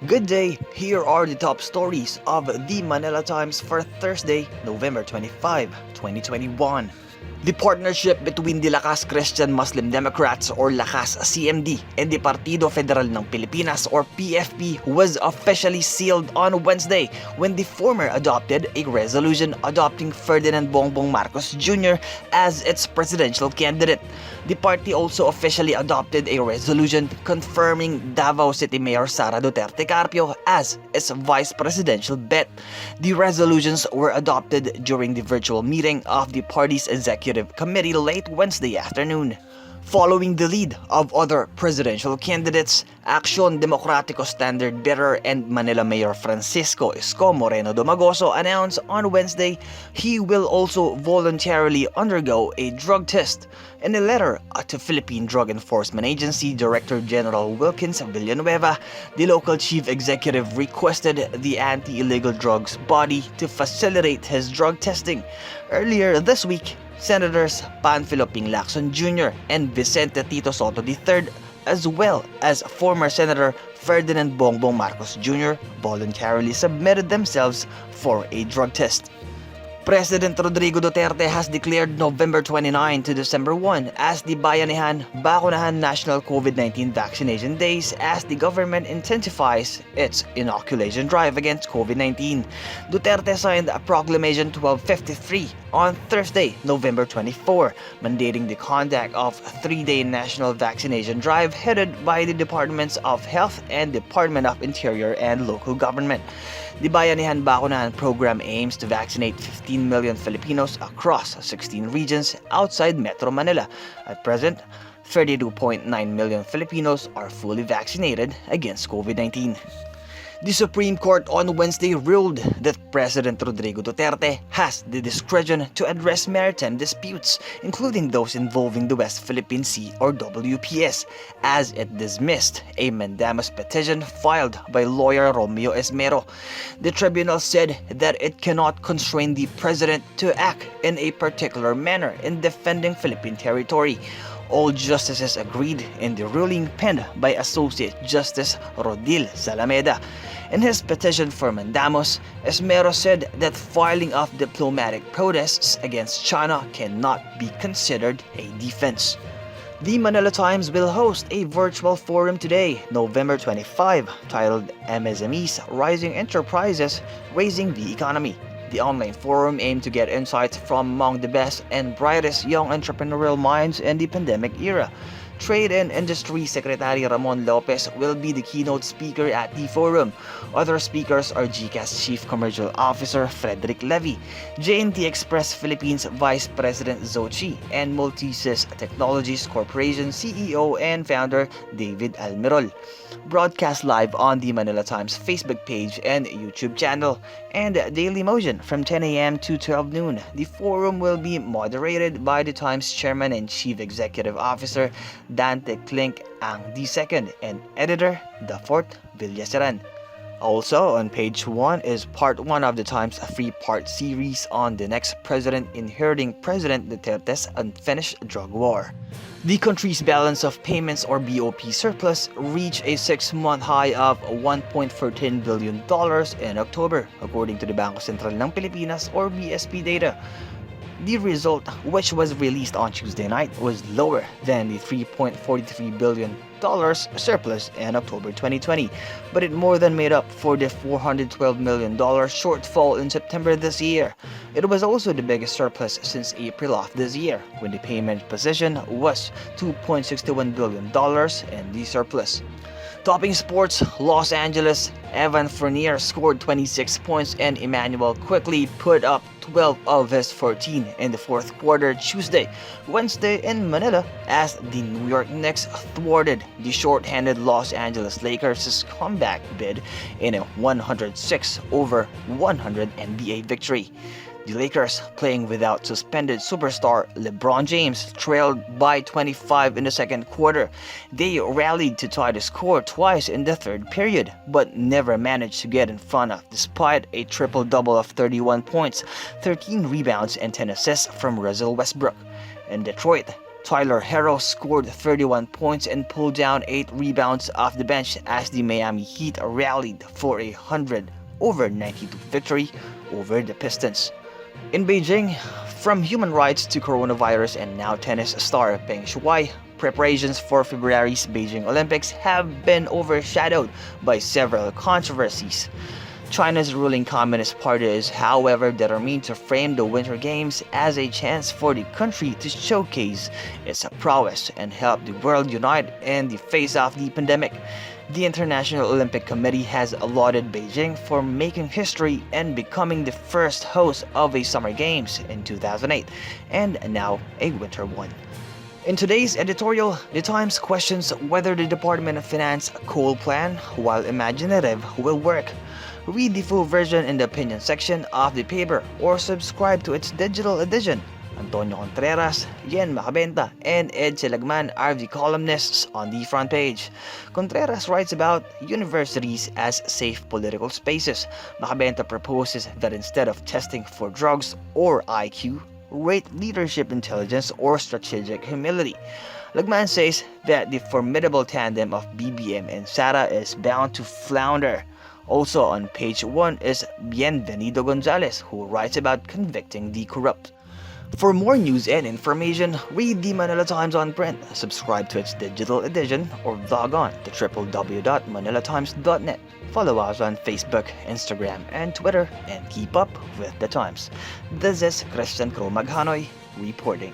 Good day, here are the top stories of the Manila Times for Thursday, November 25, 2021. The partnership between the Lakas Christian Muslim Democrats or Lakas CMD and the Partido Federal ng Pilipinas or PFP was officially sealed on Wednesday when the former adopted a resolution adopting Ferdinand Bongbong Marcos Jr. as its presidential candidate. The party also officially adopted a resolution confirming Davao City Mayor Sara Duterte Carpio as its vice presidential bet. The resolutions were adopted during the virtual meeting of the party's executive committee late Wednesday afternoon. Following the lead of other presidential candidates, Action Democratico standard bearer and Manila Mayor Francisco Isko Moreno Domagoso announced on Wednesday he will also voluntarily undergo a drug test. In a letter to Philippine Drug Enforcement Agency Director General Wilkins Villanueva, the local chief executive requested the anti-illegal drugs body to facilitate his drug testing. Earlier this week, Senators Panfilo Ping Lacson Jr. and Vicente Tito Soto III, as well as former Senator Ferdinand Bongbong Marcos Jr., voluntarily submitted themselves for a drug test. President Rodrigo Duterte has declared November 29 to December 1 as the Bayanihan Bakunahan National COVID-19 Vaccination Days as the government intensifies its inoculation drive against COVID-19. Duterte signed a Proclamation 1253 on Thursday, November 24, mandating the conduct of a 3-day national vaccination drive headed by the Departments of Health and Department of Interior and Local Government. The Bayanihan Bakunahan program aims to vaccinate 15 million Filipinos across 16 regions outside Metro Manila. At present, 32.9 million Filipinos are fully vaccinated against COVID-19. The Supreme Court on Wednesday ruled that President Rodrigo Duterte has the discretion to address maritime disputes, including those involving the West Philippine Sea or WPS, as it dismissed a mandamus petition filed by lawyer Romeo Esmero. The tribunal said that it cannot constrain the president to act in a particular manner in defending Philippine territory. All justices agreed in the ruling penned by Associate Justice Rodil Salameda. In his petition for mandamus, Esmero said that filing of diplomatic protests against China cannot be considered a defense. The Manila Times will host a virtual forum today, November 25, titled MSMEs Rising Enterprises Raising the Economy. The online forum aimed to get insights from among the best and brightest young entrepreneurial minds in the pandemic era. Trade and Industry Secretary Ramon Lopez will be the keynote speaker at the forum. Other speakers are GCAS Chief Commercial Officer Frederick Levy, JNT Express Philippines Vice President Zochi, and Multisys Technologies Corporation CEO and founder David Almirol. Broadcast live on the Manila Times Facebook page and YouTube channel, and Daily Motion from 10 a.m. to 12 noon. The forum will be moderated by the Times Chairman and Chief Executive Officer Dante Klink ang II and Editor Dafort Villaseran. Also on page 1 is part 1 of the Times 3-part series on the next president inheriting President Duterte's unfinished drug war. The country's balance of payments or BOP surplus reached a 6-month high of $1.14 billion in October, according to the Bangko Sentral ng Pilipinas or BSP data. The result, which was released on Tuesday night, was lower than the $3.43 billion surplus in October 2020, but it more than made up for the $412 million shortfall in September this year. It was also the biggest surplus since April of this year, when the payment position was $2.61 billion in the surplus. Topping sports, Los Angeles, Evan Fournier scored 26 points and Emmanuel quickly put up 12 of his 14 in the fourth quarter Tuesday, Wednesday in Manila as the New York Knicks thwarted the short-handed Los Angeles Lakers' comeback bid in a 106-100 NBA victory. The Lakers, playing without suspended superstar LeBron James, trailed by 25 in the second quarter. They rallied to tie the score twice in the third period, but never managed to get in front of despite a triple-double of 31 points, 13 rebounds, and 10 assists from Russell Westbrook. In Detroit, Tyler Herro scored 31 points and pulled down 8 rebounds off the bench as the Miami Heat rallied for a 100-92 victory over the Pistons. In Beijing, from human rights to coronavirus and now tennis star Peng Shuai, preparations for February's Beijing Olympics have been overshadowed by several controversies. China's ruling Communist Party is, however, determined to frame the Winter Games as a chance for the country to showcase its prowess and help the world unite in the face of the pandemic. The International Olympic Committee has lauded Beijing for making history and becoming the first host of a Summer Games in 2008 and now a Winter one. In today's editorial, The Times questions whether the Department of Finance coal plan, while imaginative, will work. Read the full version in the opinion section of the paper or subscribe to its digital edition. Antonio Contreras, Yen Macabenta, and Ed Silagman are the columnists on the front page. Contreras writes about universities as safe political spaces. Macabenta proposes that instead of testing for drugs or IQ, rate leadership intelligence or strategic humility. Lagman says that the formidable tandem of BBM and Sara is bound to flounder. Also on page 1 is Bienvenido Gonzalez, who writes about convicting the corrupt. For more news and information, read the Manila Times on print, subscribe to its digital edition, or log on to www.manilatimes.net. Follow us on Facebook, Instagram, and Twitter, and keep up with the Times. This is Christian Crow Maghanoy reporting.